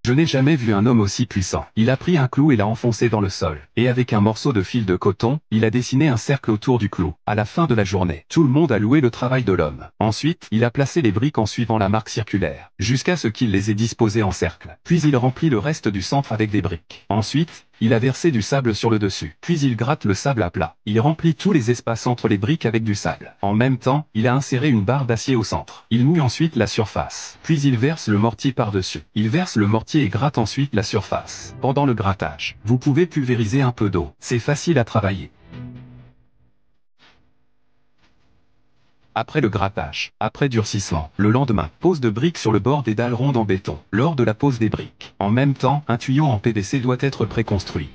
Je n'ai jamais vu un homme aussi puissant. Il a pris un clou et l'a enfoncé dans le sol. Et avec un morceau de fil de coton, il a dessiné un cercle autour du clou. À la fin de la journée, tout le monde a loué le travail de l'homme. Ensuite, il a placé les briques en suivant la marque circulaire, jusqu'à ce qu'il les ait disposées en cercle. Puis il remplit le reste du centre avec des briques. Ensuite, il a versé du sable sur le dessus. Puis il gratte le sable à plat. Il remplit tous les espaces entre les briques avec du sable. En même temps, il a inséré une barre d'acier au centre. Il mouille ensuite la surface. Puis il verse le mortier par-dessus. Il verse le mortier et gratte ensuite la surface. Pendant le grattage, vous pouvez pulvériser un peu d'eau. C'est facile à travailler. Après le grattage, après durcissement, le lendemain, pose de briques sur le bord des dalles rondes en béton. Lors de la pose des briques, en même temps, un tuyau en PVC doit être préconstruit.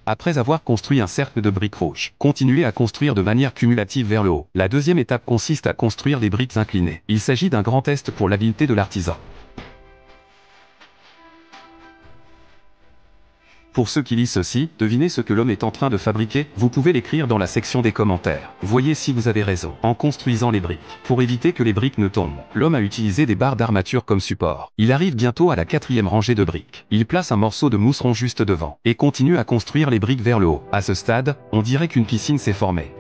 Après avoir construit un cercle de briques rouges, continuez à construire de manière cumulative vers le haut. La deuxième étape consiste à construire des briques inclinées. Il s'agit d'un grand test pour l'habileté de l'artisan. Pour ceux qui lisent ceci, devinez ce que l'homme est en train de fabriquer, vous pouvez l'écrire dans la section des commentaires. Voyez si vous avez raison. En construisant les briques, pour éviter que les briques ne tombent, l'homme a utilisé des barres d'armature comme support. Il arrive bientôt à la 4e rangée de briques. Il place un morceau de mousseron juste devant, et continue à construire les briques vers le haut. À ce stade, on dirait qu'une piscine s'est formée.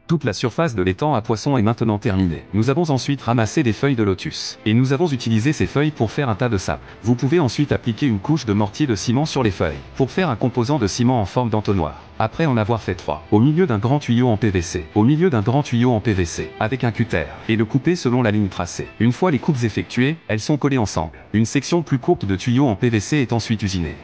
Toute la surface de l'étang à poissons est maintenant terminée. Nous avons ensuite ramassé des feuilles de lotus. Et nous avons utilisé ces feuilles pour faire un tas de sable. Vous pouvez ensuite appliquer une couche de mortier de ciment sur les feuilles, pour faire un composant de ciment en forme d'entonnoir. Après en avoir fait 3, au milieu d'un grand tuyau en PVC, au milieu d'un grand tuyau en PVC, avec un cutter, et le couper selon la ligne tracée. Une fois les coupes effectuées, elles sont collées ensemble. Une section plus courte de tuyau en PVC est ensuite usinée.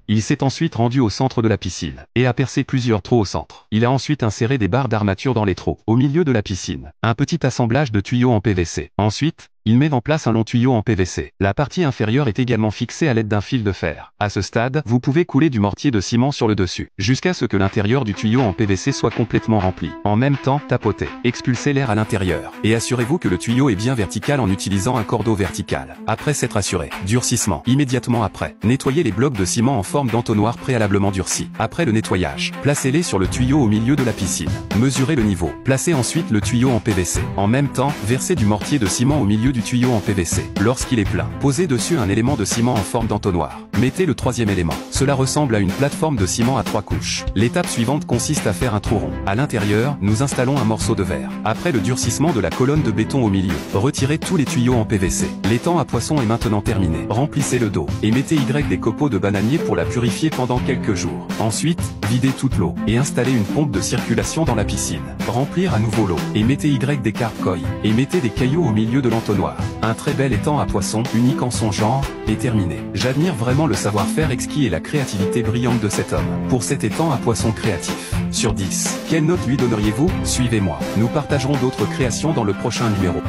Il s'est ensuite rendu au centre de la piscine, et a percé plusieurs trous au centre. Il a ensuite inséré des barres d'armature dans les trous, au milieu de la piscine. Un petit assemblage de tuyaux en PVC. Ensuite, il met en place un long tuyau en PVC. La partie inférieure est également fixée à l'aide d'un fil de fer. À ce stade, vous pouvez couler du mortier de ciment sur le dessus, jusqu'à ce que l'intérieur du tuyau en PVC soit complètement rempli. En même temps, tapotez, expulsez l'air à l'intérieur, et assurez-vous que le tuyau est bien vertical en utilisant un cordeau vertical. Après s'être assuré, durcissement. Immédiatement après, nettoyez les blocs de ciment en forme d'entonnoir préalablement durcis. Après le nettoyage, placez-les sur le tuyau au milieu de la piscine. Mesurez le niveau. Placez ensuite le tuyau en PVC. En même temps, versez du mortier de ciment au milieu du tuyau en PVC. Lorsqu'il est plein, posez dessus un élément de ciment en forme d'entonnoir. Mettez le troisième élément. Cela ressemble à une plateforme de ciment à 3 couches. L'étape suivante consiste à faire un trou rond. À l'intérieur, nous installons un morceau de verre. Après le durcissement de la colonne de béton au milieu, retirez tous les tuyaux en PVC. L'étang à poissons est maintenant terminé. Remplissez le dos et mettez des copeaux de bananier pour la purifier pendant quelques jours. Ensuite, videz toute l'eau et installez une pompe de circulation dans la piscine. Remplir à nouveau l'eau et mettez des carpe-koi et mettez des cailloux au milieu de l'entonnoir. Un très bel étang à poissons, unique en son genre, est terminé. J'admire vraiment le savoir-faire exquis et la créativité brillante de cet homme. Pour cet étang à poissons créatif, sur 10, quelle note lui donneriez-vous? Suivez-moi. Nous partagerons d'autres créations dans le prochain numéro.